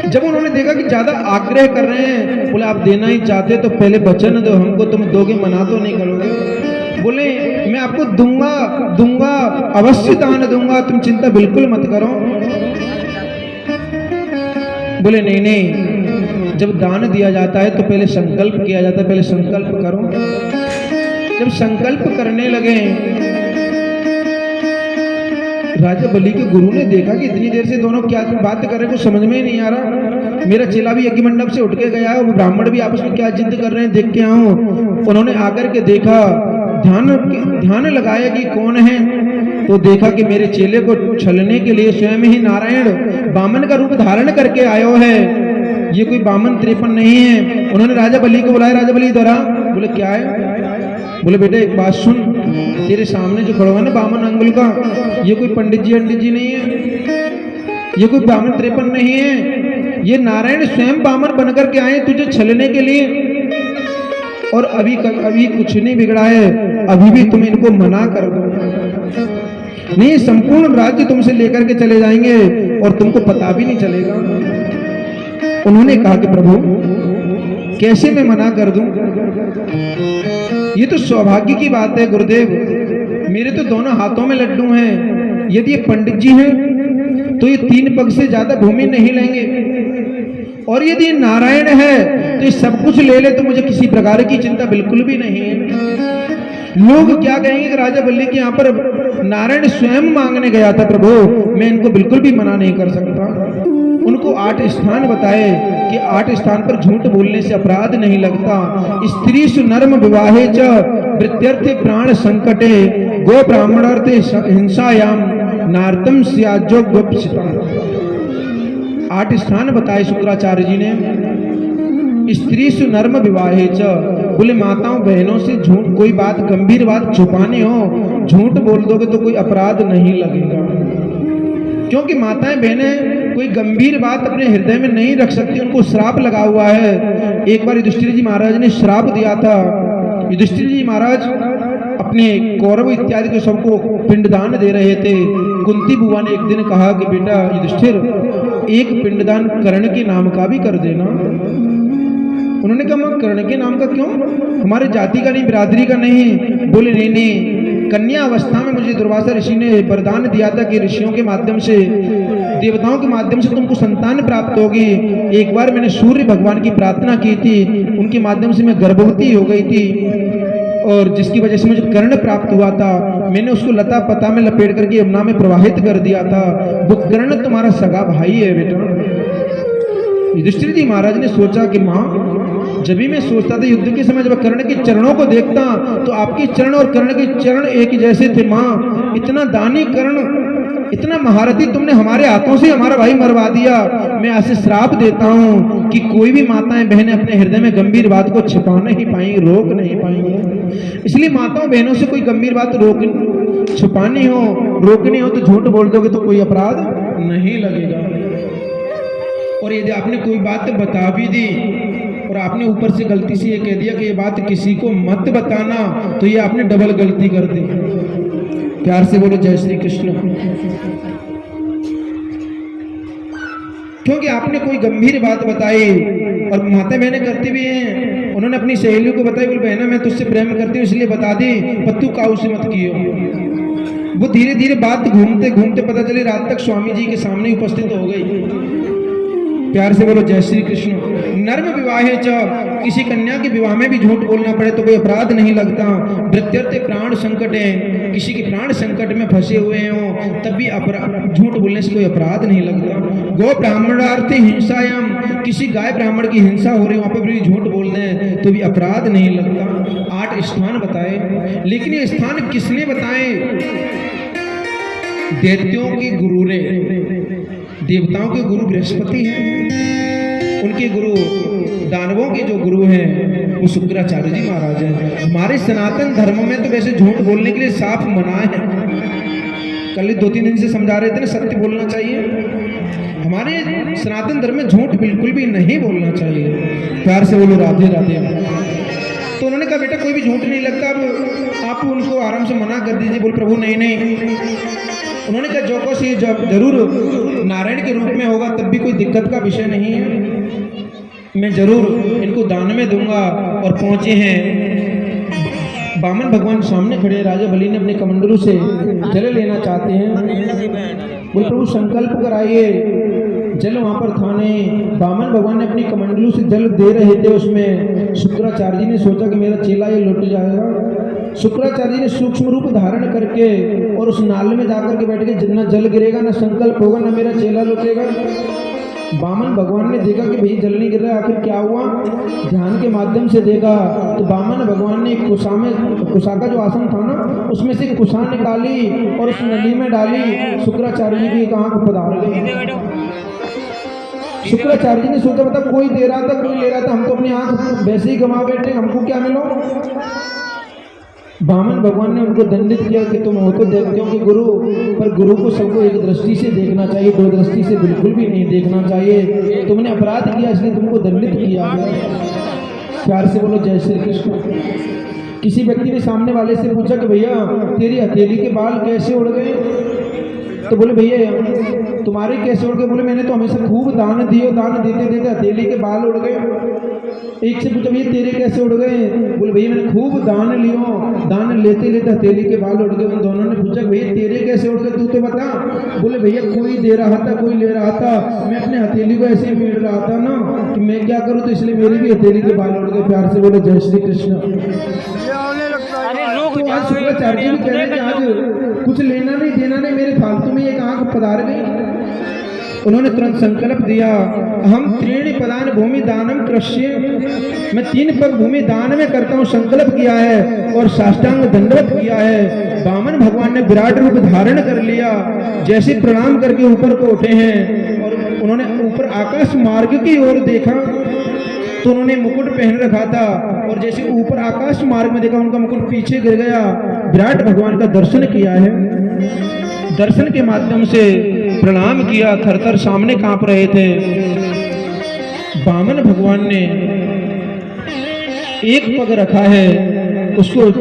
जब उन्होंने देखा कि ज्यादा आग्रह कर रहे हैं, बोले आप देना ही चाहते तो पहले वचन दो हमको, तुम दोगे, मना तो नहीं करोगे। बोले मैं आपको दूंगा दूंगा, अवश्य दान दूंगा, तुम चिंता बिल्कुल मत करो। बोले नहीं नहीं, जब दान दिया जाता है तो पहले संकल्प किया जाता है, पहले संकल्प करो। जब संकल्प करने लगे, राजा बलि के गुरु ने देखा कि इतनी देर से दोनों क्या बात कर रहे हैं, कुछ समझ में ही नहीं आ रहा। मेरा चेला भी यज्ञ मंडप से उठ के गया, वो ब्राह्मण भी आपस में क्या जिद कर रहे हैं, देख के आऊं। उन्होंने आकर के देखा, ध्यान लगाया कि कौन है, तो देखा कि मेरे चेले को छलने के लिए स्वयं ही नारायण बामन का रूप धारण करके आयो है। ये कोई बामन त्रिपन नहीं है। उन्होंने राजा बलि को बुलाया, राजा बलि इधर आ। बोले क्या है? बोले बेटे एक बात सुन, तेरे सामने जो खड़ा हुआ ना बामन अंगुल का, ये कोई पंडित जी नहीं है, ये कोई बामन त्रिपन नहीं है, ये नारायण स्वयं बामन बनकर के आए तुझे छलने के लिए। और अभी कुछ नहीं बिगड़ा है, अभी भी तुम इनको मना कर दो, नहीं संपूर्ण राज्य तुमसे लेकर के चले जाएंगे और तुमको पता भी नहीं चलेगा। उन्होंने कहा कि प्रभु कैसे मैं मना कर दूं, ये तो सौभाग्य की बात है गुरुदेव, मेरे तो दोनों हाथों में लड्डू हैं। यदि ये पंडित जी हैं तो ये 3 पग से ज्यादा भूमि नहीं लेंगे, और यदि ये नारायण है तो ये सब कुछ ले ले, तो मुझे किसी प्रकार की चिंता बिल्कुल भी नहीं है। लोग क्या कहेंगे कि राजा बलि के यहाँ पर नारायण स्वयं मांगने गया था, प्रभु मैं इनको बिल्कुल भी मना नहीं कर सकता। उनको 8 स्थान बताए कि 8 स्थान पर झूठ बोलने से अपराध नहीं लगता। स्त्री सुनर्म विवाहे च वृत्यर्थे प्राण संकटे गो ब्राह्मणार्थे हिंसायाम नारतम स्याजो गोप्सिता। 8 स्थान बताए शुक्राचार्य जी ने। स्त्री सुनर्म विवाहे च, बोले माताओं बहनों से झूठ, कोई बात गंभीर बात छुपानी हो, झूठ बोल दोगे तो कोई अपराध नहीं लगेगा। क्योंकि माताएं बहनें कोई गंभीर बात अपने हृदय में नहीं रख सकती, उनको श्राप लगा हुआ है। एक बार युधिष्ठिर जी महाराज ने श्राप दिया था। युधिष्ठिर जी महाराज अपने कौरव इत्यादि को सबको पिंडदान दे रहे थे। कुंती बुआ ने एक दिन कहा कि बेटा युधिष्ठिर, एक पिंडदान कर्ण के नाम का भी कर देना। उन्होंने कहा मैं कर्ण के नाम का क्यों, हमारे जाति का नहीं, बिरादरी का नहीं। बोले नहीं नहीं, कन्या अवस्था में मुझे दुर्वासा ऋषि ने वरदान दिया था कि ऋषियों के माध्यम से, देवताओं के माध्यम से तुमको संतान प्राप्त होगी। एक बार मैंने सूर्य भगवान की प्रार्थना की थी, उनके माध्यम से मैं गर्भवती हो गई थी, और जिसकी वजह से मुझे कर्ण प्राप्त हुआ था। मैंने उसको लता पता में लपेट करके यमुना में प्रवाहित कर दिया था। वो कर्ण तुम्हारा सगा भाई है बेटा। युधिष्ठिर जी महाराज ने सोचा कि माँ, जब भी मैं सोचता था युद्ध के समय, जब कर्ण के चरणों को देखता तो आपके चरण और कर्ण के चरण एक जैसे थे। माँ, इतना दानी कर्ण, इतना महारथी, तुमने हमारे हाथों से हमारा भाई मरवा दिया। मैं ऐसे श्राप देता हूँ कि कोई भी माताएं बहनें अपने हृदय में गंभीर बात को छिपा नहीं पाएंगी, रोक नहीं पाएंगी। इसलिए माताओं बहनों से कोई गंभीर बात छुपानी हो, रोकनी हो, तो झूठ बोल दोगे तो कोई अपराध नहीं लगेगा। और यदि आपने कोई बात बता भी दी और आपने ऊपर से गलती से ये कह दिया कि ये बात किसी को मत बताना, तो ये आपने डबल गलती कर दी। प्यार से बोलो जय श्री कृष्ण। क्योंकि आपने कोई गंभीर बात बताई, और माता बहनें करती भी हैं। उन्होंने अपनी सहेलियों को बताई, बोले बहना मैं तुझसे प्रेम करती हूँ इसलिए बता दी, पर तू काऊ से मत कियो। वो धीरे धीरे बात घूमते घूमते पता चली रात तक स्वामी जी के सामने उपस्थित हो गई। प्यार से बोलो जय श्री कृष्ण। नर्म विवाहे च, किसी कन्या के विवाह में भी झूठ बोलना पड़े तो कोई अपराध नहीं लगता। वृत्यर्थे प्राण संकट है, किसी के प्राण संकट में फंसे हुए हो तब भी झूठ बोलने से कोई अपराध नहीं लगता। गो ब्राह्मणार्थे हिंसायाम, किसी गाय ब्राह्मण की हिंसा हो रही है वहां पर भी झूठ बोल दें तो भी अपराध नहीं लगता। 8 स्थान बताए, लेकिन ये स्थान किसने बताए? दैत्यों के गुरु ने। देवताओं के गुरु बृहस्पति हैं, उनके गुरु दानवों के जो गुरु हैं वो शुक्राचार्य जी महाराज हैं। हमारे सनातन धर्म में तो वैसे झूठ बोलने के लिए साफ मना है। कल 2-3 दिन से समझा रहे थे ना, सत्य बोलना चाहिए। हमारे सनातन धर्म में झूठ बिल्कुल भी नहीं बोलना चाहिए। प्यार से बोलो राधे राधे। तो उन्होंने कहा बेटा कोई भी झूठ नहीं लगता, अब आप उनको आराम से मना कर दीजिए। बोल प्रभु नहीं नहीं, उन्होंने कहा जो कुछ ये जरूर नारायण के रूप में होगा तब भी कोई दिक्कत का विषय नहीं है, मैं जरूर इनको दान में दूंगा। और पहुंचे हैं, बामन भगवान सामने खड़े, राजा बलि ने अपने कमंडलू से जल लेना चाहते हैं। बोले प्रभु संकल्प कराइए, जल वहां पर था नहीं। बामन भगवान ने अपनी कमंडलू से जल दे रहे थे, उसमें शुक्राचार्य जी ने सोचा कि मेरा चेला ये लौट जाएगा। शुक्राचार्य जी ने सूक्ष्म रूप धारण करके और उस नाल में जाकर के बैठ के, जितना जल गिरेगा ना संकल्प होगा ना मेरा चेला लौटेगा। बामन भगवान ने देखा कि भाई जल नहीं गिर रहा, आखिर क्या हुआ, ध्यान के माध्यम से देखा तो बामन भगवान ने कुशा का जो आसन था ना उसमें से कुशा निकाली और उस नली में डाली। शुक्राचार्य जी की एक आंख पधार गई। शुक्राचार्य जी ने सोचा बता कोई दे रहा था कोई ले रहा था, हम तो अपनी आंख वैसे ही गंवा बैठे, हमको क्या मिलो। बामन भगवान ने उनको दंडित किया कि तुम हो तो देखते हो कि गुरु, पर गुरु को सबको एक दृष्टि से देखना चाहिए, दो दृष्टि से बिल्कुल भी नहीं देखना चाहिए। तुमने अपराध किया इसलिए तुमको दंडित किया। प्यार से बोलो जय श्री कृष्ण। किसी व्यक्ति ने सामने वाले से पूछा कि भैया तेरी हथेली के बाल कैसे उड़ गए, तो बोले भैया तुम्हारे कैसे उड़ गए, बोले मैंने तो हमेशा खूब दान दिए, दान देते देते हथेली के बाल उड़ गए। एक से पूछा भैया तेरे कैसे उड़ गए, बोले भैया मैंने खूब दान लियो, दान लेते लेते हथेली के बाल उड़ गए। उन दोनों ने पूछा भैया तेरे कैसे उड़ गए, तू तो बता। बोले भैया कोई दे रहा था कोई ले रहा था, मैं अपने हथेली को ऐसे ही मेड़ रहा था ना कि मैं क्या करूँ, तो इसलिए मेरी भी हथेली के बाल उड़ गए। प्यार से बोले जय श्री कृष्ण। तो आज शुक्राचार्य जी कह रहे हैं कि आज कुछ लेना नहीं देना नहीं, मेरे फालतू में एक आंख पधार गई। उन्होंने तुरंत संकल्प दिया, हम 3 पदान भूमि दानम कृष्य, मैं 3 पग भूमि दान में करता हूँ, संकल्प किया है और साष्टांग दंडवत किया है। बामन भगवान ने विराट रूप धारण कर लिया, जैसे प्रणाम करके ऊपर को उठे हैं और उन्होंने ऊपर आकाश मार्ग की ओर देखा तो उन्होंने मुकुट पहन रखा था और जैसे ऊपर आकाश मार्ग में देखा उनका मुकुट पीछे गिर गया। विराट भगवान का दर्शन किया है, दर्शन के माध्यम से प्रणाम किया, थरथर सामने कांप रहे थे। बामन भगवान ने एक पग रखा है, उसको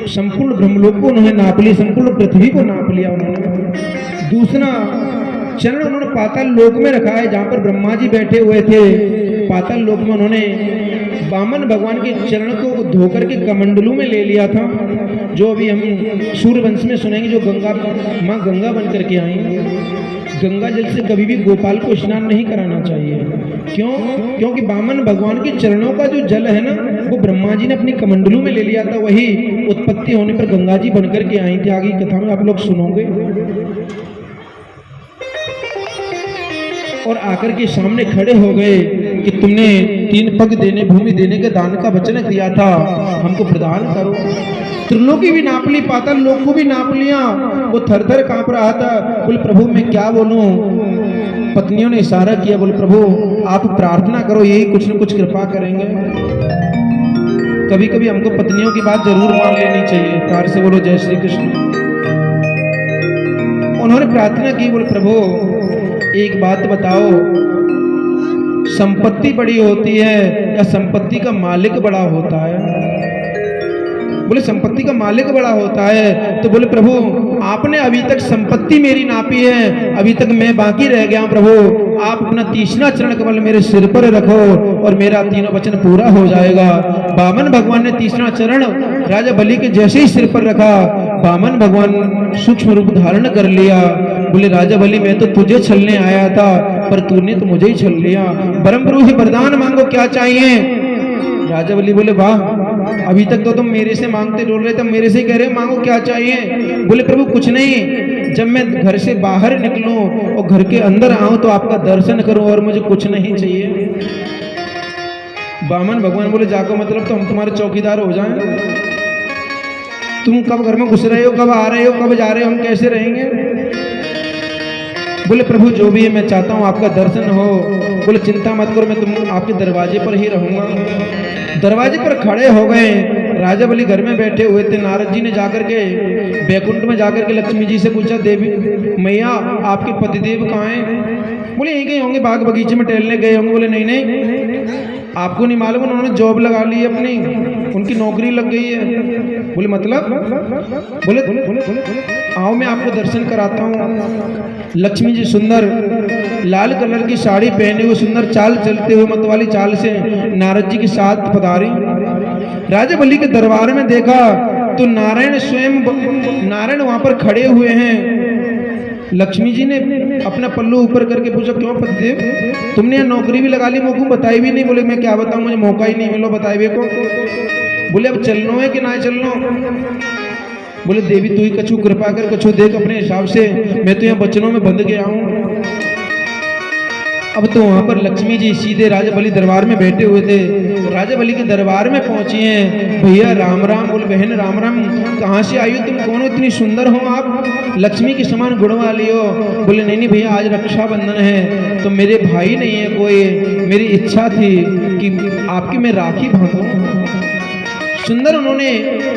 संपूर्ण ब्रह्मलोक को उन्होंने नाप लिया, संपूर्ण पृथ्वी को नाप लिया उन्होंने। दूसरा चरण उन्होंने पाताल लोक में रखा है, जहां पर ब्रह्मा जी बैठे हुए थे। पाताल लोक में उन्होंने बामन भगवान के चरण को धोकर के कमंडलू में ले लिया था, जो अभी हम सूर्यवंश में सुनेंगे, जो गंगा माँ गंगा बन करके आई। गंगा जल से कभी भी गोपाल को स्नान नहीं कराना चाहिए। क्यों? क्योंकि बामन भगवान के चरणों का जो जल है ना वो ब्रह्मा जी ने अपनी कमंडलू में ले लिया था, वही उत्पत्ति होने पर गंगा जी बन करके आई थी। आगे कथा में आप लोग सुनोगे। और आकर के सामने खड़े हो गए कि तुमने 3 पग देने भूमि देने के दान का वचन दिया था, हमको प्रदान करो। त्रिलोकी भी नाप ली, पाताल लोक को भी नाप लिया, वो थरथर कांप रहा था। बोले प्रभु मैं क्या बोलूं। पत्नियों ने इशारा किया, बोले प्रभु आप प्रार्थना करो, यही कुछ न कुछ कृपा करेंगे। कभी कभी हमको पत्नियों की बात जरूर मान लेनी चाहिए। प्यार से बोलो जय श्री कृष्ण। उन्होंने प्रार्थना की, बोले प्रभु एक बात बताओ, संपत्ति बड़ी होती है या संपत्ति का मालिक बड़ा होता है। बोले संपत्ति का मालिक बड़ा होता है। तो बोले प्रभु आपने अभी तक संपत्ति मेरी नापी है, अभी तक मैं बाकी रह गया हूं। प्रभु आप अपना 3वां चरण कमल मेरे सिर पर रखो और मेरा 3 वचन पूरा हो जाएगा। बामन भगवान ने 3वां चरण राजा बलि के जैसे ही सिर पर रखा, बामन भगवान सूक्ष्म रूप धारण कर लिया। बोले राजा बलि मैं तो तुझे छलने आया था, पर तूने तो मुझे ही छल लिया। परम प्रभु से वरदान मांगो, क्या चाहिए। राजा बलि बोले वाह, अभी तक तो तुम मेरे से मांगते डोल रहे थे, मेरे से कह रहे मांगो क्या चाहिए। बोले प्रभु कुछ नहीं, जब मैं घर से बाहर निकलूं और घर के अंदर आऊं तो आपका दर्शन करूं, और मुझे कुछ नहीं चाहिए। बामन भगवान बोले जाको मतलब तो हम तुम्हारे चौकीदार हो जाएं। तुम कब घर में घुस रहे हो, कब आ रहे हो, कब जा रहे हो, हम कैसे रहेंगे। बोले प्रभु जो भी है मैं चाहता हूँ आपका दर्शन हो। बोले चिंता मत करो, मैं तुम आपके दरवाजे पर ही रहूंगा। दरवाजे पर खड़े हो गए। राजा बलि घर में बैठे हुए थे। नारद जी ने जाकर के बैकुंठ में जाकर के लक्ष्मी जी से पूछा, देवी मैया आपके पतिदेव कहाँ हैं। बोले यहीं कहीं होंगे, बाग बगीचे में टहलने गए होंगे। बोले नहीं नहीं आपको नहीं मालूम, उन्होंने जॉब लगा ली अपनी। उनकी नौकरी लग गई है। बोले मतलब? बोले आओ मैं आपको दर्शन कराता हूँ। लक्ष्मी जी सुंदर लाल कलर की साड़ी पहने हुए सुंदर चाल चलते हुए मतवाली चाल से नारद जी के साथ पधारी। राजा बलि के दरबार में देखा तो नारायण वहां पर खड़े हुए हैं। लक्ष्मी जी ने अपना पल्लू ऊपर करके पूछा, क्यों पतिदेव तुमने यहाँ नौकरी भी लगा ली, मुझको बताई भी नहीं? बोले मैं क्या बताऊं, मुझे मौका ही नहीं मिला बताए को। बोले अब चलनो है कि ना चलनो? बोले देवी तू ही कछु कृपा कर, कछु देख अपने हिसाब से, मैं तो यहाँ बचनों में बंध गया हूँ। अब तो वहां पर लक्ष्मी जी सीधे राजा बलि दरबार में बैठे हुए थे। राजा बलि के दरबार में पहुंची हैं। भैया राम राम। बोले बहन राम राम, कहाँ से आई हो तुम, कौन हो, इतनी सुंदर हो आप, लक्ष्मी के समान गुण वाली हो? बोले नहीं नहीं भैया आज रक्षाबंधन है तो मेरे भाई नहीं है कोई, मेरी इच्छा थी कि आपकी मैं राखी बांधूं। सुंदर उन्होंने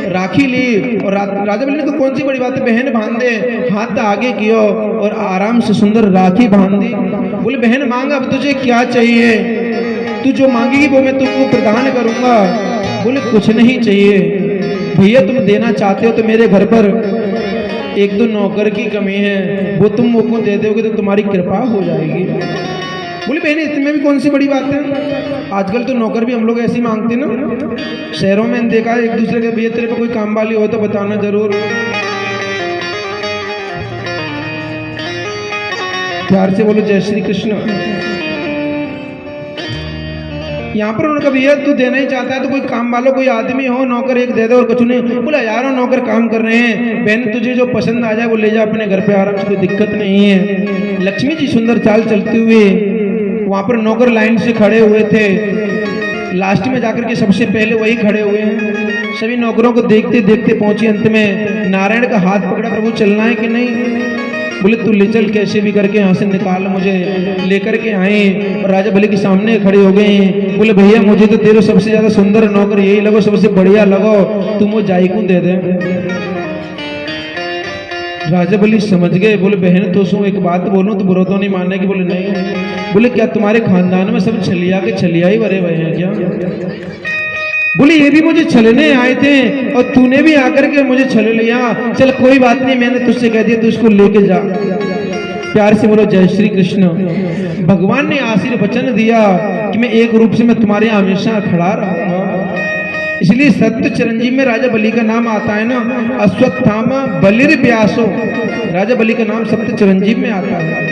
राखी ली और राजा बलि ने कहा कौन सी बड़ी बात है बहन, बांध दे। हाथ आगे किया और आराम से सुंदर राखी बांध दी। बोले बहन मांग अब तुझे क्या चाहिए, तू जो मांगेगी वो मैं तुमको प्रदान करूंगा। बोले कुछ नहीं चाहिए भैया, तुम देना चाहते हो तो मेरे घर पर एक दो नौकर की कमी है, वो तुम मुझको दे दोगे तो तुम्हारी कृपा हो जाएगी। बोले बहन इसमें भी कौन सी बड़ी बात है, आजकल तो नौकर भी हम लोग ऐसे ही मांगते ना। शहरों में देखा है एक दूसरे के, भैया तेरे पे कोई काम वाली हो तो बताना जरूर। प्यार से बोलो जय श्री कृष्ण। यहाँ पर उन्होंने कहा भैया तू देना ही चाहता है तो कोई काम वाला कोई आदमी हो, नौकर एक दे दो और कुछ नहीं। बोला यार नौकर काम कर रहे हैं, बहन तुझे जो पसंद आ जाए वो ले जा अपने घर पे आराम से, कोई दिक्कत नहीं है। लक्ष्मी जी सुंदर चाल चलते हुए वहां पर नौकर लाइन से खड़े हुए थे। लास्ट में जाकर के सबसे पहले वही खड़े हुए हैं। सभी नौकरों को देखते देखते पहुंची, अंत में नारायण का हाथ पकड़ा, प्रभु चलना है कि नहीं? बोले तू ले चल कैसे भी करके यहाँ से निकाल, मुझे लेकर के आए और राजा बलि के सामने खड़े हो गए। बोले भैया मुझे तो तेरे सबसे ज्यादा सुंदर नौकर यही लगो, सबसे बढ़िया लगो, तुम वो जायकू दे दे। राजा बलि समझ गए। बोले बहन तो सो एक बात बोलूं तो बुरा तो नहीं मानने की? बोले नहीं। बोले क्या तुम्हारे खानदान में सब छलिया के छलिया ही भरे हुए हैं क्या? बोले ये भी मुझे छलने आए थे और तूने भी आकर के मुझे छल लिया। चल कोई बात नहीं, मैंने तुझसे कह दिया तू इसको लेके जा। प्यार से बोलो जय श्री कृष्ण। भगवान ने आशीर्वचन दिया कि मैं एक रूप से मैं तुम्हारे यहाँ हमेशा खड़ा रहूंगा। इसलिए सत्य चिरंजीव में राजा बलि का नाम आता है ना, अश्वत्थामा बलिर व्यासो, राजा बलि का नाम सत्य चिरंजीव में आता है।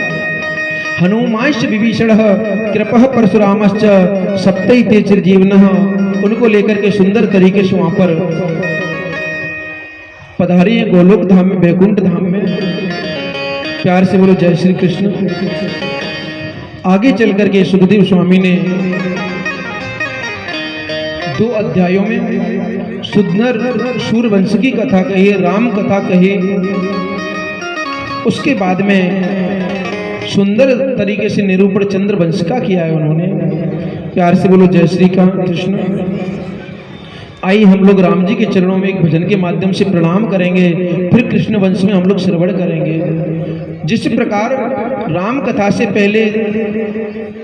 हनुमांश विभीषण कृपः परशुरामश्च सप्तैते चिरजीवनः, उनको लेकर के सुंदर तरीके से वहां पर पधारी है गोलोक धाम में, वैकुंठ धाम में। प्यार से बोलो जय श्री कृष्ण। आगे चल करके सुखदेव स्वामी ने 2 अध्यायों में सुंदर सूर्यवंश की कथा कही, राम कथा कही। उसके बाद में सुंदर तरीके से निरूपण चंद्र वंश का किया है उन्होंने। प्यार से बोलो जय श्री कृष्ण। आइए हम लोग राम जी के चरणों में एक भजन के माध्यम से प्रणाम करेंगे, फिर कृष्ण वंश में हम लोग श्रवण करेंगे। जिस प्रकार राम कथा से पहले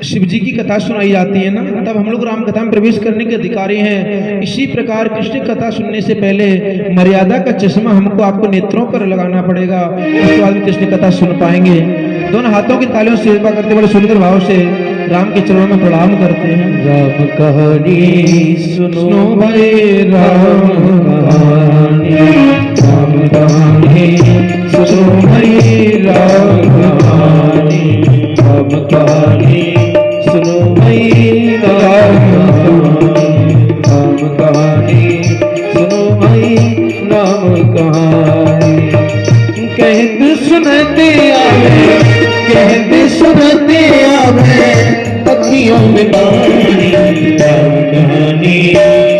शिव जी की कथा सुनाई जाती है ना, तब हम लोग राम कथा में प्रवेश करने के अधिकारी हैं। इसी प्रकार कृष्ण कथा सुनने से पहले मर्यादा का चश्मा हमको आपको नेत्रों पर लगाना पड़ेगा, उसके बाद कृष्ण कथा सुन पाएंगे। दोनों हाथों की तालियों से सेवा करते बड़े सुंदर भाव से राम के चरणों में प्रणाम करते हैं। राम कहानी सुनो भाई, राम कहानी, राम कहानी सुनो भाई, राम कहानी, राम कहानी सुनो भाई, राम कहानी, राम कहानी सुनो भाई, राम कहानी। कहते सुनते आवे, कहते सुनते आवे अखियों में पानी, राम कहानी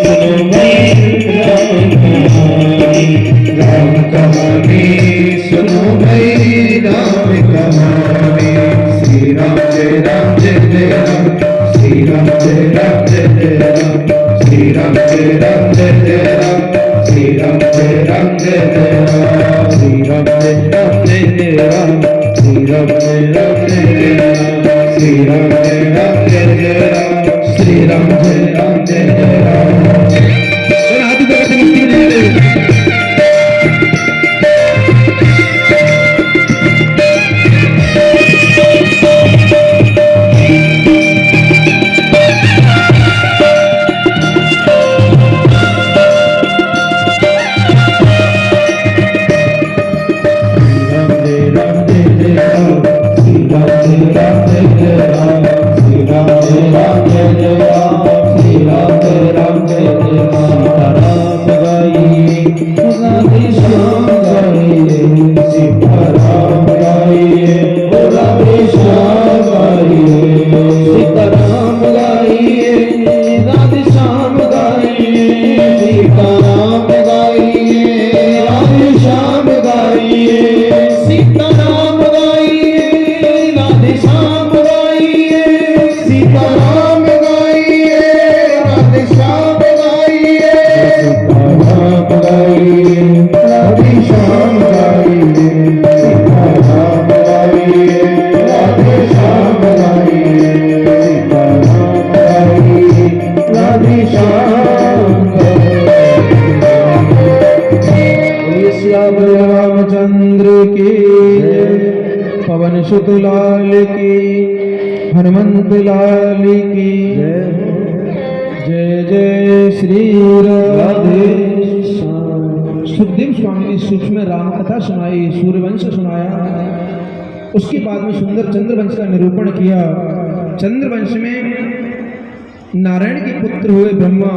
सुनो भाई, राम कहानी, राम कहानी सुनो भाई, राम कहानी। श्री राम जय राम जय जय राम, श्री राम जय राम जय जय राम, श्री राम जय राम जय जय राम, श्री राम जय राम जय जय राम, श्री राम जय राम जय जय राम, श्री राम जय राम जय जय राम, श्री राम जय राम जय जय राम, श्री राम जय राम जय जय राम। हनुमंत लाल की, हनुमंत लाल की जय जय श्री राधे। सुखदेव स्वामी ने सूक्ष्म राम कथा सुनाई, सूर्यवंश सुनाया। उसके बाद में सुंदर चंद्रवंश का निरूपण किया। चंद्रवंश में नारायण के पुत्र हुए ब्रह्मा,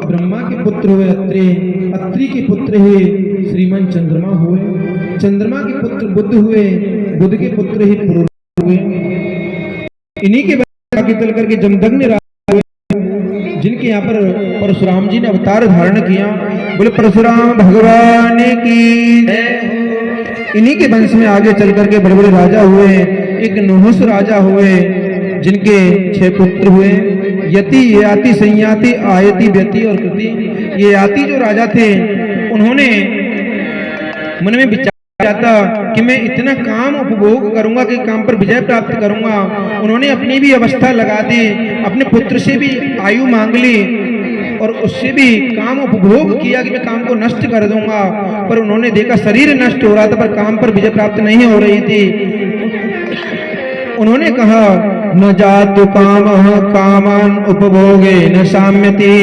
ब्रह्मा के पुत्र हुए अत्रि, अत्रि के पुत्र ही श्रीमान चंद्रमा हुए, चंद्रमा के पुत्र बुद्ध हुए, बुद्ध के पुत्र ही पुरुष हुए। इन्हीं के बाद आगे चल करके जमदग्नि राजा हुए, जिनके यहाँ पर परशुराम जी ने अवतार धारण किया। बोले परशुराम भगवान की जय। इन्हीं के वंश में आगे चल करके बड़े बड़े राजा हुए। एक नहुस राजा हुए, जिनके 6 पुत्र हुए, यति, याति, संयाति, आयति, व्यति और कृति। ये याति जो राजा थे, उन्होंने मन में विचार था कि मैं इतना काम उपभोग करूंगा कि काम पर विजय प्राप्त करूंगा। उन्होंने अपनी भी अवस्था लगा दी, अपने पुत्र से भी आयु मांग ली और उससे भी काम उपभोग किया कि मैं काम को नष्ट कर दूंगा। पर उन्होंने देखा शरीर नष्ट हो रहा था, पर काम पर विजय प्राप्त नहीं हो रही थी। उन्होंने कहा न जातु कामः कामान उपभोगे न साम्यति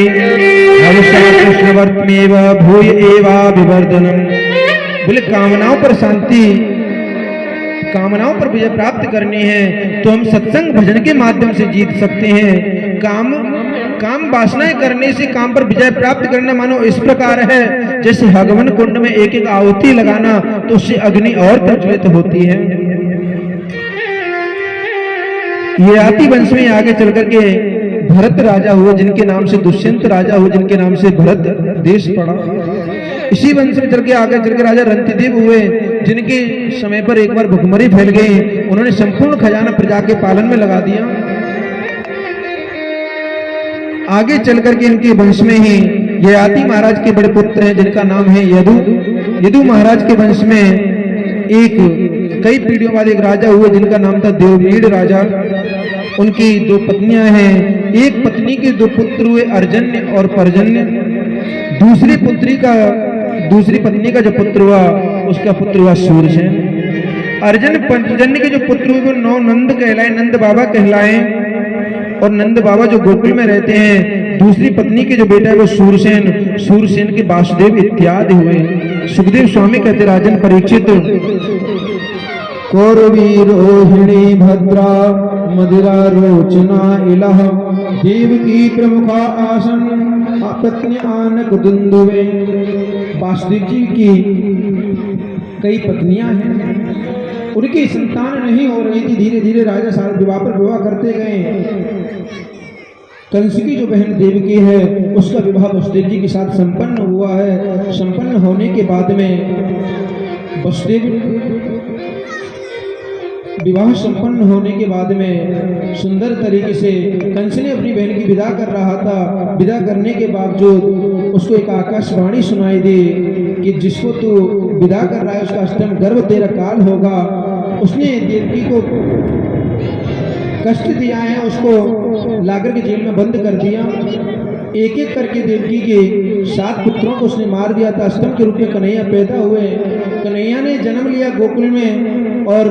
कृष्णवर्तमेव भूय एवा विवर्धनम। बोले कामनाओं पर शांति, कामनाओं पर विजय प्राप्त करनी है तो हम सत्संग भजन के माध्यम से जीत सकते हैं। काम वासनाएं करने से काम पर विजय प्राप्त करना मानो इस प्रकार है जैसे हवन कुंड में एक एक आहुति लगाना, तो उससे अग्नि और प्रज्वलित होती है। ये आति वंश में आगे चल करके भरत राजा हुए, जिनके नाम से दुष्यंत राजा हुए, जिनके नाम से भरत देश पड़ा। इसी वंश में चल के आगे चल के राजा रंतिदेव हुए, जिनके समय पर एक बार भुखमरी फैल गई। उन्होंने संपूर्ण खजाना प्रजा के पालन में लगा दिया। आगे चल करके इनके वंश में ही ययाति महाराज के बड़े पुत्र हैं, जिनका नाम है यदु। यदु महाराज के वंश में एक कई पीढ़ियों बाद एक राजा हुए, जिनका नाम था देववीर राजा। उनकी 2 पत्नियां हैं। एक पत्नी के 2 पुत्र हुए, अर्जन्य और पर्जन्य। दूसरी पत्नी का जो पुत्र हुआ, उसका पुत्र हुआ सूरसेन। अर्जन पर्जन्य के जो पुत्र हुए वो 9 नंद कहलाए, नंद बाबा कहलाए। और नंद बाबा जो गोकुल में रहते हैं। दूसरी पत्नी के जो बेटा है वो सूरसेन, सूरसेन के वासुदेव इत्यादि हुए। सुखदेव स्वामी कहते राजन परीक्षित, कौरवी रोहिणी भद्रा मदिरा रोचना इलह देवकी प्रमुखा आसन पत्नी आनक दुंदुवे। वासुदेव जी की कई पत्नियां हैं, उनकी संतान नहीं हो रही थी। धीरे धीरे राजा सारे विवाह पर विवाह करते गए। कंस की जो बहन देवकी है, उसका विवाह वसुदेव जी के साथ संपन्न हुआ है। संपन्न होने के बाद में वसुदेव विवाह संपन्न होने के बाद में सुंदर तरीके से कंस ने अपनी बहन की विदा कर रहा था। विदा करने के बावजूद उसको एक आकाशवाणी सुनाई दी कि जिसको तू विदा कर रहा है उसका अष्टम गर्भ तेरा काल होगा। उसने देवकी को कष्ट दिया है, उसको लाकर के जेल में बंद कर दिया। एक एक करके देवकी के 7 पुत्रों को उसने मार दिया था। अष्टम के रूप में कन्हैया पैदा हुए। कन्हैया ने जन्म लिया गोकुल में और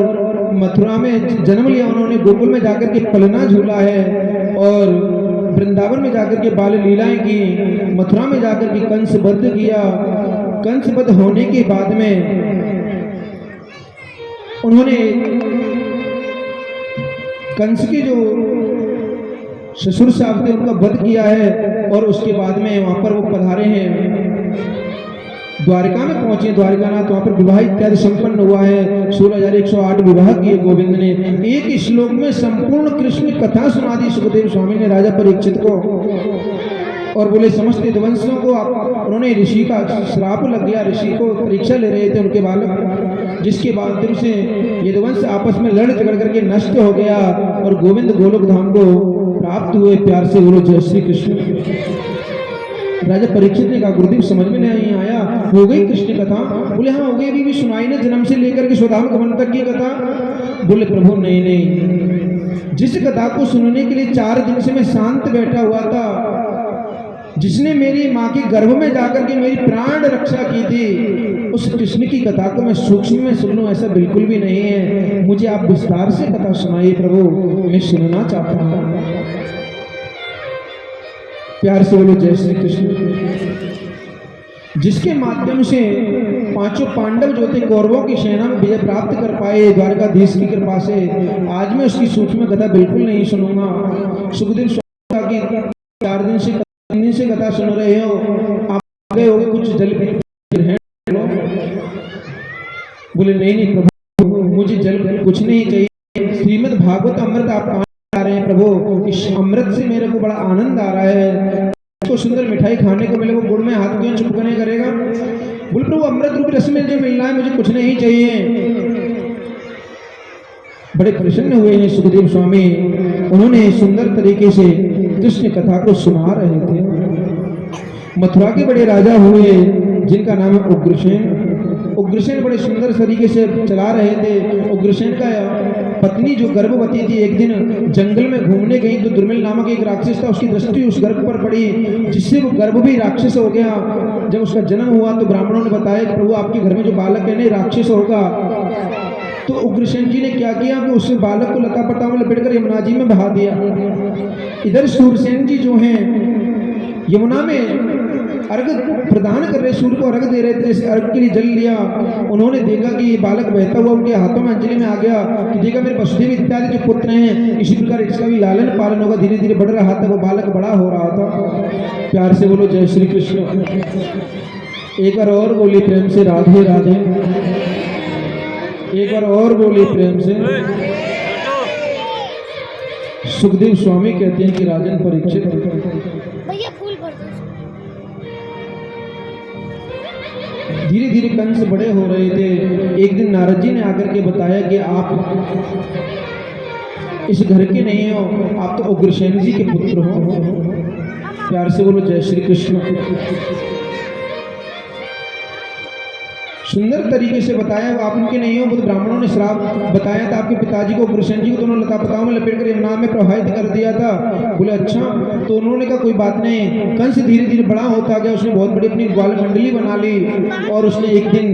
मथुरा में जन्म लिया। उन्होंने गोकुल में जाकर के पलना झूला है और वृंदावन में जाकर के बाल लीलाएं की। मथुरा में जाकर के कंस वध किया। कंस वध होने के बाद में उन्होंने कंस के जो ससुर साहब थे उनका वध किया है। और उसके बाद में वहां पर वो पधारे हैं, द्वारिका में पहुंचे। द्वारिकानाथ वहां पर विवाह इत्यादि संपन्न हुआ है। 16,108 विवाह किए गोविंद ने। एक श्लोक में संपूर्ण कृष्ण कथा सुना दी सुखदेव स्वामी ने राजा परीक्षित को। और बोले समस्त यदुवंशियों को उन्होंने ऋषि का श्राप लग गया। ऋषि को परीक्षा ले रहे थे उनके बालक, जिसके बाद से यदुवंश आपस में लड़ झगड़ करके नष्ट हो गया और गोविंद गोलोक धाम को प्राप्त हुए। प्यार से बोलो जय श्री कृष्ण। राजा परीक्षित ने कहा गुरुदेव समझ में नहीं आया, हो गई कृष्ण कथा? बोले हाँ हो गई, अभी भी सुनाई ना जन्म से लेकर के स्वधाम गमन तक की कथा। बोले प्रभु नहीं, जिस कथा को सुनने के लिए 4 दिन से मैं शांत बैठा हुआ था, जिसने मेरी माँ के गर्भ में जाकर के मेरी प्राण रक्षा की थी, उस कृष्ण की कथा को मैं सूक्ष्म में सुन लूं ऐसा बिल्कुल भी नहीं है। मुझे आप विस्तार से कथा सुनाइए प्रभु, मैं सुनना चाहता हूँ। प्यार से बोलो जय श्री कृष्ण। जिसके माध्यम से पांचों पांडव जो थे कौरवों की सेना में विजय प्राप्त कर पाए द्वारकाधीश की कृपा से, आज मैं उसकी सूक्ष्म कथा बिल्कुल नहीं सुनूंगा। सुखदेव स्वामी की 4 दिन से 3 दिन से कथा सुन रहे हो, आप गए होगे कुछ जल है? बोले नहीं प्रभु, मुझे जल कुछ नहीं चाहिए। श्रीमद् भागवत अमृत आप आ रहे हैं प्रभु, इस अमृत से मेरे को बड़ा आनंद आ रहा है। को सुंदर मिठाई खाने को मिले, वो गुड़ में हाथ क्यों चुपकने करेगा? बोल प्रभु अमृत रूप रस में जो मिलना है मुझे कुछ नहीं चाहिए। बड़े प्रसन्न हुए हैं सुखदेव स्वामी, उन्होंने सुंदर तरीके से कृष्ण कथा को सुना रहे थे। मथुरा के बड़े राजा हुए जिनका नाम है उग्रसेन। उग्रसेन बड़े सुंदर तरीके से चला रहे थे। उग्रसेन का पत्नी जो गर्भवती थी, एक दिन जंगल में घूमने गई तो दुर्मिल नामक एक राक्षस था, उसकी दृष्टि उस गर्भ पर पड़ी, जिससे वो गर्भ भी राक्षस हो गया। जब उसका जन्म हुआ तो ब्राह्मणों ने बताया कि प्रभु आपके घर में जो बालक है नहीं राक्षस होगा। तो उग्रसेन जी ने क्या किया कि उस बालक को लता पता में लपेटकर यमुना जी में बहा दिया। इधर सूरसेन जी जो हैं यमुना में अर्घ प्रदान कर रहे, सूर्य को अर्घ दे रहे थे। अर्घ के लिए जल लिया, उन्होंने देखा कि ये बालक बहता हुआ उनके हाथों में अंजलि में आ गया। कि देखा मेरे वसुदेव इत्यादि जो पुत्र हैं, इसी प्रकार इसका भी लालन पालन होगा। धीरे धीरे बढ़ रहा था, वो बालक बड़ा हो रहा था। प्यार से बोलो जय श्री कृष्ण। एक बार और बोली प्रेम से राधे राधे। एक बार और बोली प्रेम से। सुखदेव स्वामी कहते हैं कि राजन परीक्षित, भैया फूल भर दो। धीरे धीरे कंस बड़े हो रहे थे। एक दिन नारद जी ने आकर के बताया कि आप इस घर के नहीं हो, आप तो उग्रसेन जी के पुत्र हो। प्यार से बोलो जय श्री कृष्ण। सुंदर तरीके से बताया आप उनके नहीं हो। ब्राह्मणों ने श्राप बताया था आपके पिताजी को, उग्रसेन जी को, तो उन्होंने लता पताओं में लपेट कर यमुना में प्रवाहित कर दिया था। बोले अच्छा, तो उन्होंने कहा कोई बात नहीं। कंस धीरे धीरे बड़ा होता गया, उसने बहुत बड़ी अपनी ग्वाल मंडली बना ली और उसने एक दिन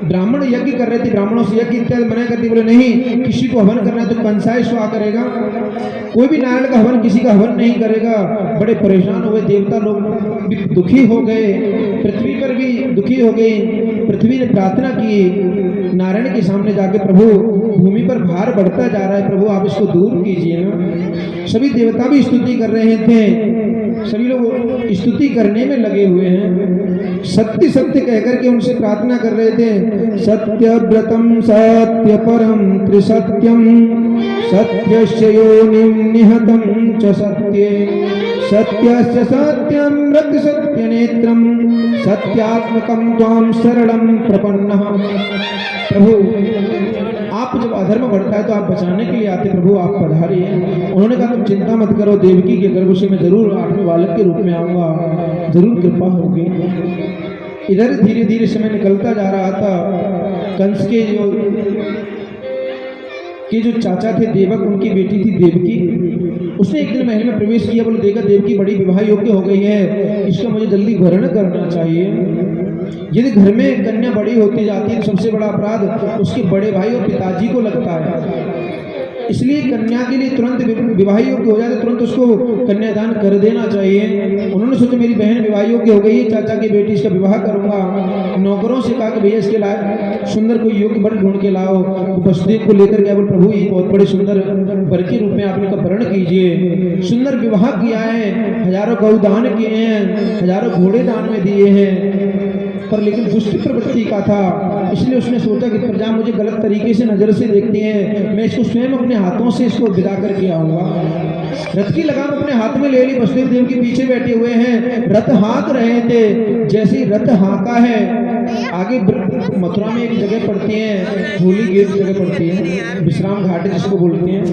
ब्राह्मण यज्ञ कर रहे थे, ब्राह्मणों से यज्ञ इत्यादि मना कर दी। बोले नहीं, किसी को हवन करना है तो कंसाय स्वा करेगा, कोई भी नारायण का हवन किसी का हवन नहीं करेगा। बड़े परेशान हुए, देवता लोग भी दुखी हो गए, पृथ्वी पर भी दुखी हो गई। पृथ्वी ने प्रार्थना की नारायण के सामने जाके, प्रभु भूमि पर भार बढ़ता जा रहा है, प्रभु आप इसको दूर कीजिए ना। सभी देवता भी स्तुति कर रहे थे, सभी लोग स्तुति करने में लगे हुए हैं। सत्य सत्य कहकर के उनसे प्रार्थना कर रहे थे। सत्य व्रतम सत्य परम त्रिसत्यम सत्यस्य योनिम निहतम च सत्ये सत्यस्य सत्यम रत सत्य नेत्रम सत्यात्मकम त्वाम शरणम प्रपन्नः। प्रभु आप जब अधर्म बढ़ता है तो आप बचाने के लिए आते, प्रभु आप पधारिए। उन्होंने कहा तुम चिंता मत करो, देवकी के गर्भ से मैं जरूर 8वें बालक के रूप में आऊंगा, जरूर कृपा होगी। इधर धीरे धीरे समय निकलता जा रहा था। कंस के जो चाचा थे देवक, उनकी बेटी थी देवकी, उसने एक दिन महल में प्रवेश किया। बोले देखा देवकी बड़ी विवाह योग्य हो गई है, इसका मुझे जल्दी वर्ण करना चाहिए। यदि घर में कन्या बड़ी होती जाती है तो सबसे बड़ा अपराध उसके बड़े भाई और पिताजी को लगता है। इसलिए कन्या के लिए तुरंत विवाह योग्य हो जाए तो तुरंत उसको कन्यादान कर देना चाहिए। उन्होंने सोचा मेरी बहन विवाह योग्य हो गई है, चाचा की बेटी, इसका विवाह करूंगा। नौकरों से कहा कि भैया इसके लायक सुंदर कोई योग्य वर ढूंढ के लाओ। वसुदेव को लेकर गया, बोल प्रभु ये बहुत बड़े सुंदर वर के रूप में आप इनका वर्ण कीजिए। सुंदर विवाह किया है, हजारों गौ दान किए हैं, हजारों घोड़े दान में दिए हैं, पर लेकिन दुष्ट प्रवृत्ति का था। इसलिए उसने सोचा कि प्रजा मुझे गलत तरीके से नजर से देखती है, मैं इसको स्वयं अपने हाथों से इसको विदा करके आऊंगा। रथ की लगाम अपने हाथ में ले ली, वसुदेव देव के पीछे बैठे हुए हैं, रथ हाँक रहे थे। जैसे ही रथ हाँका है, आगे मथुरा में एक जगह पड़ती है, होली गेट जगह पड़ती है, विश्राम घाट जिसको बोलते हैं,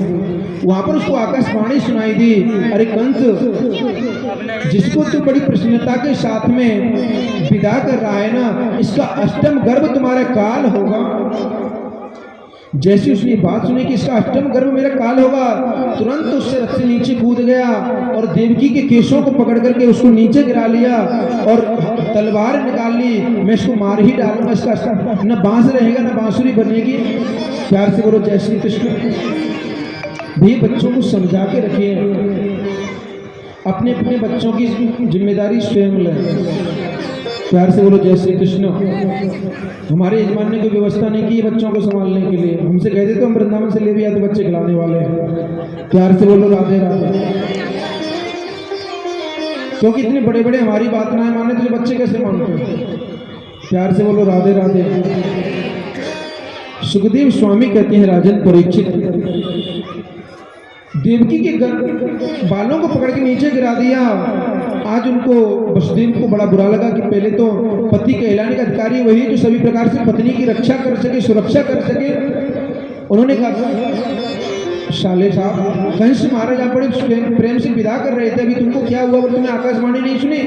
वहां पर उसको आकाशवाणी सुनाई दी, अरे कंस, जिसको तो बड़ी प्रसन्नता के साथ में विदा कर रहा है ना, इसका अष्टम गर्भ तुम्हारा काल होगा। जैसे उसने बात सुनी कि इसका अष्टम गर्भ मेरा काल होगा, तुरंत उससे रथ से नीचे कूद गया और देवकी के केशों को पकड़ करके उसको नीचे गिरा लिया और तलवार निकाल ली, मैं इसको मार ही डालूंगा, इसका न बांस रहेगा न बांसुरी बनेगी। प्यार से बोलो जय श्री कृष्ण। भी बच्चों को समझा के रखिए, अपने अपने बच्चों की जिम्मेदारी स्वयं लें। प्यार से बोलो जय श्री कृष्ण। हमारे यजमान ने कोई व्यवस्था नहीं की बच्चों को संभालने के लिए, हमसे कहते तो हम वृंदावन से ले भी आते बच्चे खिलाने वाले हैं। प्यार से बोलो राधे राधे। क्योंकि इतने बड़े बड़े हमारी बात ना माने तो बच्चे कैसे मानते हैं। प्यार से बोलो राधे राधे। सुखदेव स्वामी कहते हैं राजन परीक्षित, देवकी के बालों को पकड़ के नीचे गिरा दिया। आज उनको वसुदेव को बड़ा बुरा लगा कि पहले तो पति कहलाने का अधिकारी वही जो सभी प्रकार से पत्नी की रक्षा कर सके, सुरक्षा कर सके। उन्होंने कहा शाले साहब, कंस महाराज आप बड़े प्रेम से विदा कर रहे थे, अभी तुमको क्या हुआ? बोले तुमने आकाशवाणी नहीं सुनी?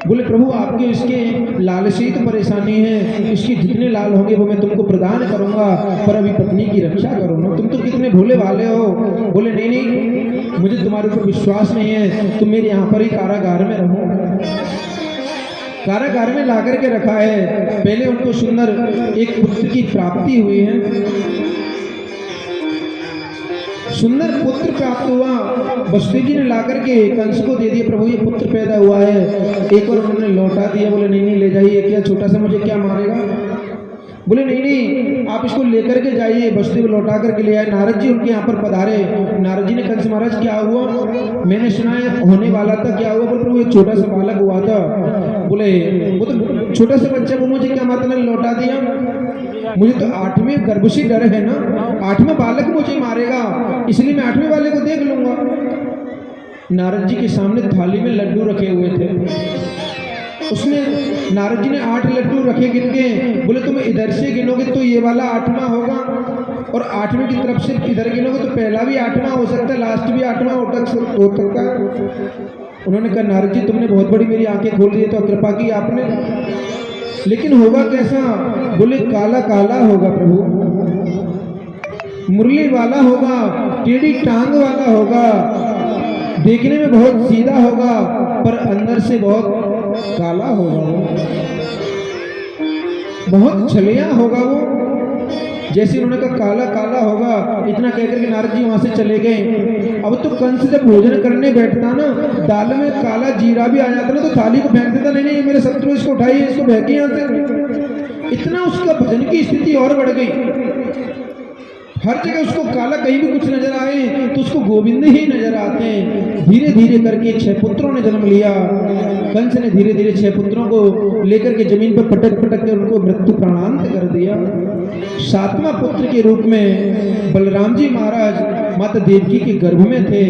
बोले प्रभु आपके इसके लाल से ही तो परेशानी है, इसके जितने लाल होंगे वो मैं तुमको प्रदान करूंगा, पर अभी पत्नी की रक्षा करो ना। तुम तो कितने भोले भाले हो। बोले नहीं नहीं, मुझे तुम्हारे ऊपर विश्वास नहीं है, तुम मेरे यहाँ पर ही कारागार में रहो। कारागार में ला करके रखा है। पहले उनको सुंदर एक पुत्र की प्राप्ति हुई है, सुंदर पुत्र प्राप्त हुआ। वसुदेव जी ने ला करके कंस को दे दिया, प्रभु ये पुत्र पैदा हुआ है। एक और उन्होंने लौटा दिया। बोले नहीं नहीं ले जाइए, क्या छोटा सा मुझे क्या मारेगा? बोले नहीं नहीं आप इसको लेकर के जाइए। वसुदेव लौटा करके ले आए। नारद जी उनके यहाँ पर पधारे। नारद जी ने कंस महाराज क्या हुआ? मैंने सुना है होने वाला था, क्या हुआ? बोले प्रभु एक छोटा सा बालक हुआ था। बोले वो तो छोटा सा बच्चा, वो मुझे क्या मारता? मैंने लौटा दिया। मुझे तो 8वें गर्भ से डर है ना, 8वां बालक मुझे मारेगा, इसलिए मैं 8वें वाले को देख लूंगा। नारद जी के सामने थाली में लड्डू रखे हुए थे, उसमें नारद जी ने 8 लड्डू रखे गिन के। बोले तुम इधर से गिनोगे तो ये वाला 8वां होगा, और 8वें की तरफ से इधर गिनोगे तो पहला भी 8वां हो सकता है, लास्ट भी 8वां हो सकता है। उन्होंने कहा नारद जी तुमने बहुत बड़ी मेरी आंखें खोल दी, तो कृपा की आपने, लेकिन होगा कैसा? बोले काला काला होगा प्रभु, मुरली वाला होगा, टेढ़ी टांग वाला होगा, देखने में बहुत सीधा होगा पर अंदर से बहुत काला होगा, बहुत छलिया होगा वो। जैसे उन्होंने कहा काला काला होगा, इतना कहकर के नारद जी वहां से चले गए। अब तो कंस जब भोजन करने बैठता ना, दाल में काला जीरा भी आ जाता ना, तो थाली को फेंक देता, नहीं नहीं मेरे शत्रु, इसको उठाइए, इसको फेंकिए यहाँ से। इतना उसका भजन की स्थिति और बढ़ गई। हर जगह उसको काला, कहीं भी कुछ नजर आए तो उसको गोविंद ही नजर आते हैं। धीरे धीरे करके 6 पुत्रों ने जन्म लिया। कंस ने धीरे धीरे 6 पुत्रों को लेकर के जमीन पर पटक पटक के उनको मृत्यु प्राणांत कर दिया। 7वां पुत्र के रूप में बलराम जी महाराज माता देवकी के गर्भ में थे।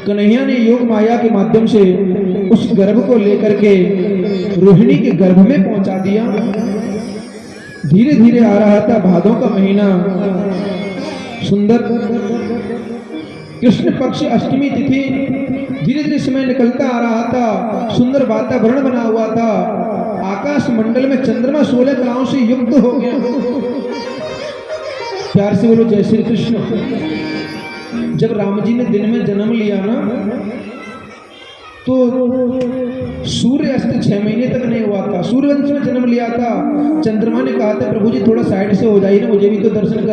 कन्हैया ने योग माया के माध्यम से उस गर्भ को लेकर के रोहिणी के गर्भ में पहुंचा दिया। धीरे धीरे आ रहा था भादों का महीना, सुंदर कृष्ण पक्ष अष्टमी तिथि। धीरे धीरे समय निकलता आ रहा था, सुंदर वातावरण बना हुआ था। आकाश मंडल में चंद्रमा 16 कलाओं से युक्त हो गया। प्यार से बोलो जय श्री कृष्ण। जब राम जी ने दिन में जन्म लिया ना, तो सूर्य अस्त 6 महीने तक नहीं हुआ था। सूर्यवंश में जन्म लिया था। चंद्रमा ने कहा था प्रभु जी थोड़ा साइड से हो जाइए ना, मुझे भी तो दर्शन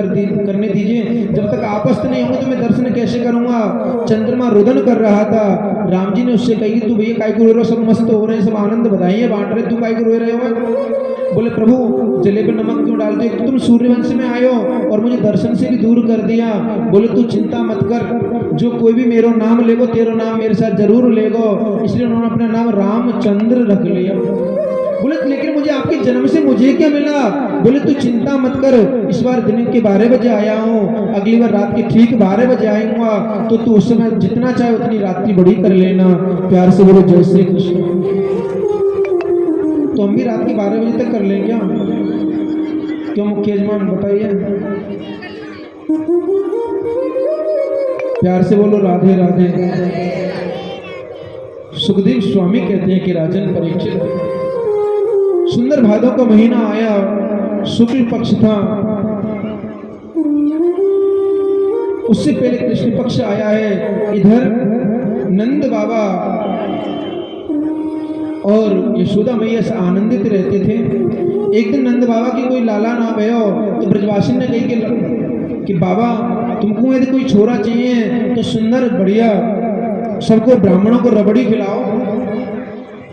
करने दीजिए, जब तक आप अस्त नहीं होंगे तो मैं दर्शन कैसे करूंगा। चंद्रमा रुदन कर रहा था। राम जी ने उससे कही तू भैया काय को रो रहे हो, सब मस्त हो रहे हैं, सब आनंद बधाइयां बांट रहे, तू काय को रो रहे हो? बोले प्रभु जले पर नमक क्यों डालते हो? तुम सूर्यवंश में आए हो और मुझे दर्शन से भी दूर कर दिया। बोले तू चिंता मत कर, जो कोई भी मेरो नाम लेगो तेरो नाम मेरे साथ जरूर लेगो। इसलिए उन्होंने अपना नाम रामचंद्र रख लिया। बोले लेकिन मुझे आपके जन्म से मुझे क्या मिला? बोले तू चिंता मत कर, इस बार दिन के 12 बजे आया हूँ, अगली बार रात के ठीक 12 बजे आऊंगा, तो तू उस समय जितना चाहे उतनी रात्रि बड़ी कर लेना। प्यार से बोलो जय श्री कृष्ण। तो हम भी रात के 12 बजे तक कर लें क्या? क्यों मुख्य यजमान बताइए? प्यार से बोलो राधे राधे। सुखदेव स्वामी कहते हैं कि राजन परीक्षित, सुंदर भादों का महीना आया, शुक्ल पक्ष था। उससे पहले कृष्ण पक्ष आया है। इधर नंद बाबा और यशोदा मैया से आनंदित रहते थे। एक दिन नंद बाबा की कोई लाला ना भयो तो ब्रजवासी ने कही कि बाबा तुमको यदि कोई छोरा चाहिए तो सुंदर बढ़िया सबको ब्राह्मणों को रबड़ी खिलाओ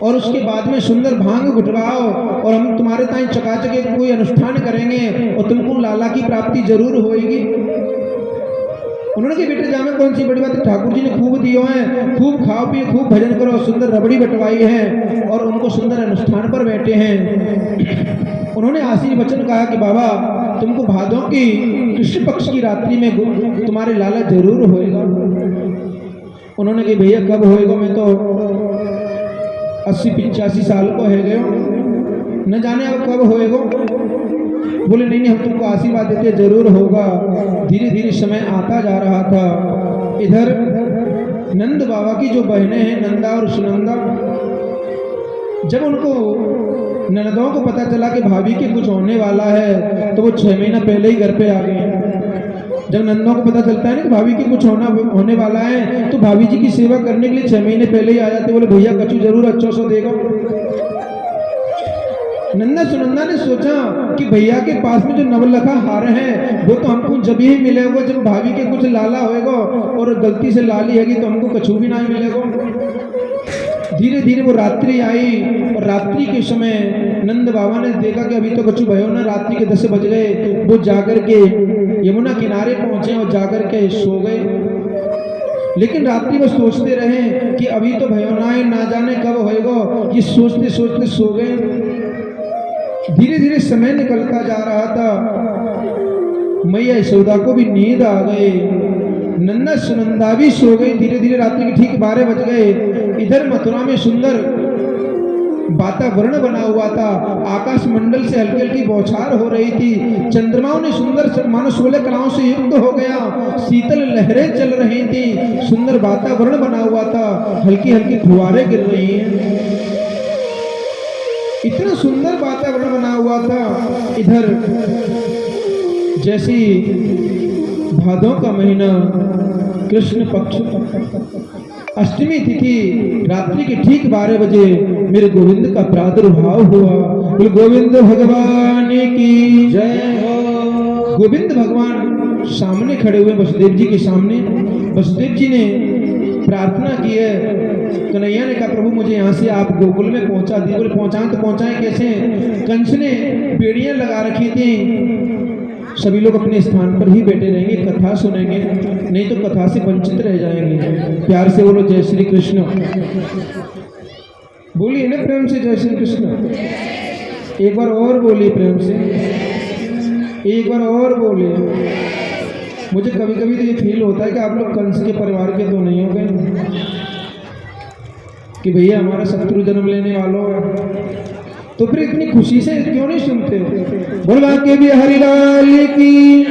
और उसके बाद में सुंदर भांग गुटवाओ और हम तुम्हारे ताई चकाचक एक कोई अनुष्ठान करेंगे और तुमको लाला की प्राप्ति जरूर होगी। उन्होंने कहा बेटे जामे कौन सी बड़ी बात है, ठाकुर जी ने खूब दियो है, खूब खाओ पिए, खूब भजन करो, सुंदर रबड़ी बटवाई है और उनको सुंदर अनुष्ठान पर बैठे हैं। उन्होंने आशीर् वचन कहा कि बाबा तुमको भादों की कृष्ण पक्ष की रात्रि में तुम्हारे लाला जरूर होएगा। उन्होंने कहा भैया कब होएगा, मैं तो 80-85 साल को है गए, न जाने अब कब होएगा। बोले नहीं हम तुमको आशीर्वाद देते जरूर होगा। धीरे धीरे समय आता जा रहा था। इधर नंद बाबा की जो बहनें हैं नंदा और सुनंदा, जब उनको ननदों को पता चला कि भाभी के कुछ होने वाला है तो वो 6 महीना पहले ही घर पे आ गए। जब नंदों को पता चलता है ना कि भाभी की कुछ होने वाला है तो भाभी जी की सेवा करने के लिए 6 महीने पहले ही आ जाते। बोले भैया कचू जरूर अच्छा सा देगा। नंदा सुनंदा ने सोचा कि भैया के पास में जो नवलखा हार है वो तो हमको जब ही मिलेगा जब भाभी के कुछ लाला होएगा और गलती से लाली हैगी तो हमको कछू भी नहीं मिलेगा। धीरे धीरे वो रात्रि आई और रात्रि के समय नंद बाबा ने देखा कि अभी तो कछु भयो ना, रात्रि के 10 बज गए। वो जाकर के यमुना किनारे पहुंचे और जाकर के सो गए। लेकिन रात्रि वो सोचते रहे कि अभी तो भयो ना जाने कब होएगा, ये सोचते सोचते सो गए। धीरे धीरे समय निकलता जा रहा था। मैया यशोदा को भी नींद आ गई, नंदा सुनंदा भी सो गई। धीरे धीरे रात्रि के ठीक 12 बज गए। इधर मथुरा में सुंदर वातावरण बना हुआ था। आकाश मंडल से हल्की हल्की बौछार हो रही थी। चंद्रमाओं ने सुंदर मानो 16 कलाओं से युक्त हो गया। शीतल लहरें चल रही थी। सुंदर वातावरण बना हुआ था। हल्की हल्की फुहारें गिर रही हैं। इतना सुंदर वातावरण बना हुआ था। इधर जैसी भादों का महीना कृष्ण पक्ष अष्टमी तिथि रात्रि के ठीक 12 बजे मेरे गोविंद का प्रादुर्भाव हुआ। बोले गोविंद भगवान की जय हो। गोविंद भगवान सामने खड़े हुए वसुदेव जी के सामने। वसुदेव जी ने प्रार्थना की है। कन्हैया ने कहा प्रभु मुझे यहाँ से आप गोकुल में पहुंचा दिए। बोले पहुंचाएं तो पहुंचाएं कैसे? कंस ने बेड़ियां लगा रखी थी। सभी लोग अपने स्थान पर ही बैठे रहेंगे, कथा सुनेंगे, नहीं तो कथा से वंचित रह जाएंगे। प्यार से बोलो जय श्री कृष्ण। बोलिए ना प्रेम से जय श्री कृष्ण। एक बार और बोलिए प्रेम से, एक बार और बोलिए। मुझे कभी कभी तो ये फील होता है कि आप लोग कंस के परिवार के तो नहीं हो गए कि भैया हमारा शत्रु जन्म लेने वालों, तो फिर इतनी खुशी से क्यों नहीं सुनते? बोलवा के भी हरिलाल की,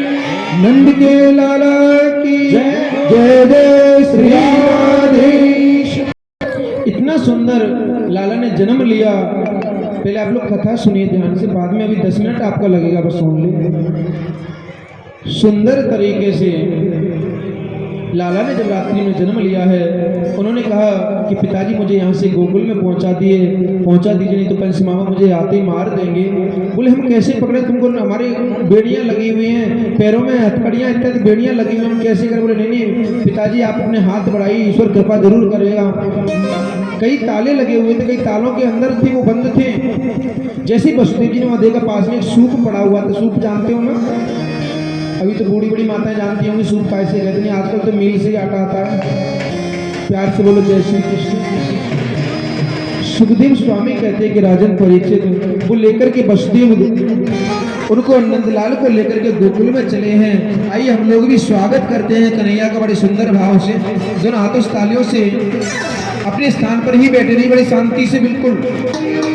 नंद के लाला की जय जय श्री राधेश। इतना सुंदर लाला ने जन्म लिया। पहले आप लोग कथा सुनिए ध्यान से, बाद में अभी 10 मिनट आपका लगेगा बस सुन ले। सुंदर तरीके से लाला ने जब रात्रि में जन्म लिया है, उन्होंने कहा कि पिताजी मुझे यहाँ से गोकुल में पहुँचा दीजिए नहीं तो कंस मामा मुझे आते ही मार देंगे। बोले हम कैसे पकड़े तुमको? हमारी बेड़ियाँ लगी हुई हैं, पैरों में हथकड़ियाँ इत्यादि बेड़ियाँ लगी हुई हैं, हम कैसे करें? बोले नहीं पिताजी आप अपने हाथ बढ़ाइए, ईश्वर कृपा जरूर करेगा। कई ताले लगे हुए थे, कई तालों के अंदर थे वो बंद थे। जैसे वसुदेव जी ने वहाँ देखा पास में एक सूप पड़ा हुआ था। सूप जानते हो ना? अभी तो बूढ़ी बड़ी माताएं जानती होंगी सूप कैसे कहते हैं। आजकल तो मिल से ही आटा आता है। प्यार से बोलो जय श्री कृष्ण। सुखदेव स्वामी कहते हैं कि राजन परीक्षित वो लेकर के वसुदेव उनको नंदलाल को लेकर के गोकुल में चले हैं। आइए हम लोग भी स्वागत करते हैं कन्हैया का बड़े सुंदर भाव से, दोनों हाथों से तालियों से। अपने स्थान पर ही बैठे रहिए बड़ी शांति से, बिल्कुल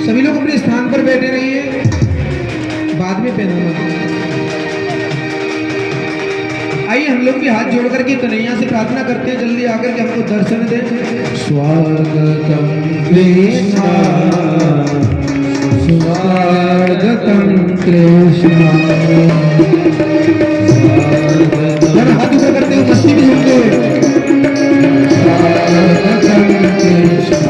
सभी लोग अपने स्थान पर बैठे रहिए, बाद में पहनाऊंगा। आइए हम लोग भी हाथ जोड़ करके कन्हैया से प्रार्थना करते हैं जल्दी आकर के हमको दर्शन दें। स्वागतम कृष्णा स्वागतम कृष्णा। हाथ ऊपर करते हुए मस्ती भी सुनते स्वागतम कृष्णा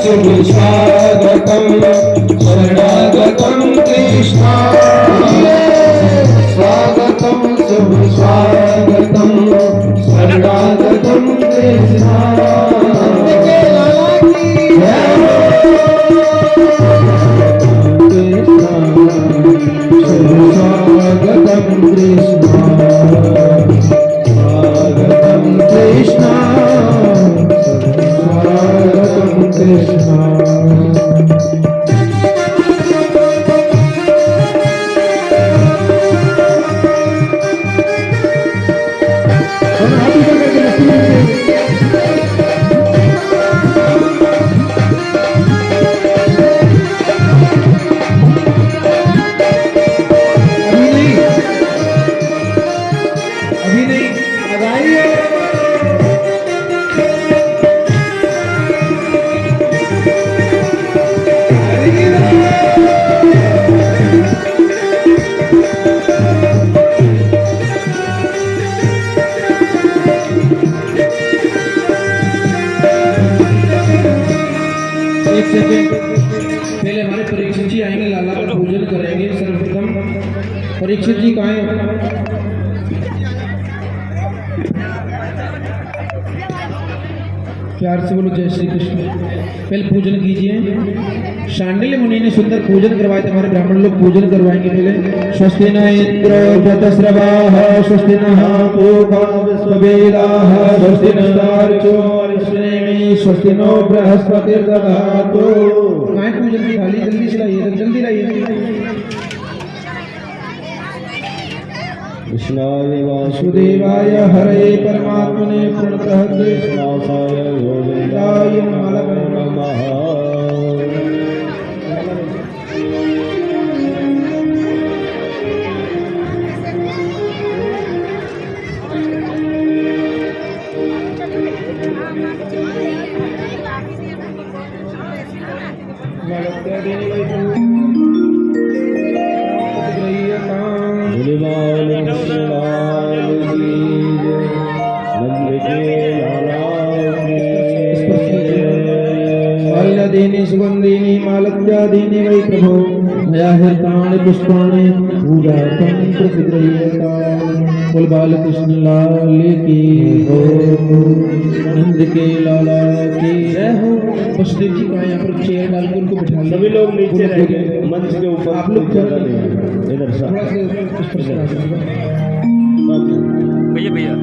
शुभ स्वागतम शरणागतम कृष्णा स्वागतम शुभ स्वागतम शरणागतम कृष्णा स्वागतम कृष्णा स्वागतम कृष्णा स्वागतम कृष्णा एक सेकंड पहले हमारे परीक्षित जी आएंगे, लाला का पूजन करेंगे सर्वप्रथम। परीक्षित जी कहाँ हैं? प्यार से बोलो जय श्री कृष्ण। पहले पूजन कीजिए। शांडिल्य मुनि ने सुंदर पूजन करवाए थे, हमारे ब्राह्मण लोग पूजन करवाएंगे पहले। स्वस्ति न इंद्र व्रतस्रवाः स्वस्ति नः पूर्वा विश्ववेदाः स्वस्ति नस्तार्क्ष्यो अरिष्टनेमि स्वस्ति नो बृहस्पतिर्दधातु। गाय पूजन की थाली जल्दी से लाइए, जल्दी लाइए। कृष्णाय वासुदेवाय हरे परमात्मने प्रणतः कृष्णाय गोविन्दाय नमः। माल्यादीनि सुगंधीनि मालत्यादीनि वै प्रभो मया हृतानि पुष्पाणि पूजार्थं प्रतिगृह्यताम्। बोल बालकृष्ण लाल की हो, नंद के लाला की जय हो। वसुदेव जी का यहाँ पर चेयर डाल के उनको बिठा सभी लोग नीचे रहेंगे, मंच के ऊपर आप लोग ज्यादा नहीं इधर से थोड़ा सा उस पर से आ जाइएगा। भैया भैया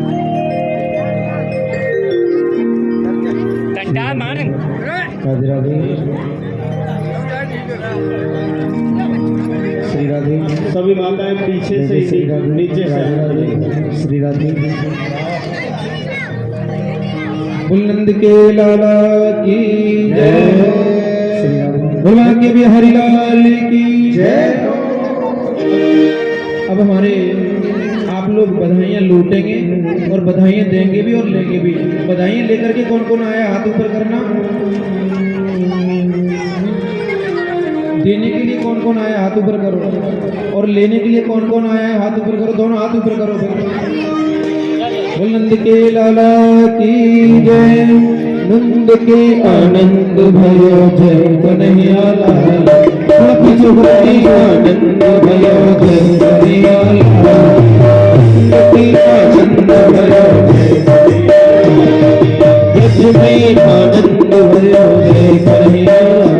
घंटा मार राधे राधे श्री राधे। सभी माताएं पीछे से श्री राधे, नीचे से राधे श्री राधे। बुलंद के लाला की जय, श्री राधे। भगवान के भी हरि लाल की जय। अब हमारे आप लोग बधाइयाँ लूटेंगे और बधाइयाँ देंगे भी और लेंगे भी। बधाइयाँ लेकर के कौन कौन आया हाथ ऊपर करना। देने के लिए कौन कौन आया हाथ ऊपर करो, और लेने के लिए कौन कौन आया है हाथ ऊपर करो। दोनों हाथ ऊपर करो। बोल नंद के लाला की जय, नंद के आनंद भयो जय कन्हैया लाल। थोड़ा पीछे बढ़ी आनंद भयो जय कन्हैया लाल। नंद के आनंद भयो जय कन्हैया लाल। ब्रज में आनंद भयो जय कन्हैया लाल।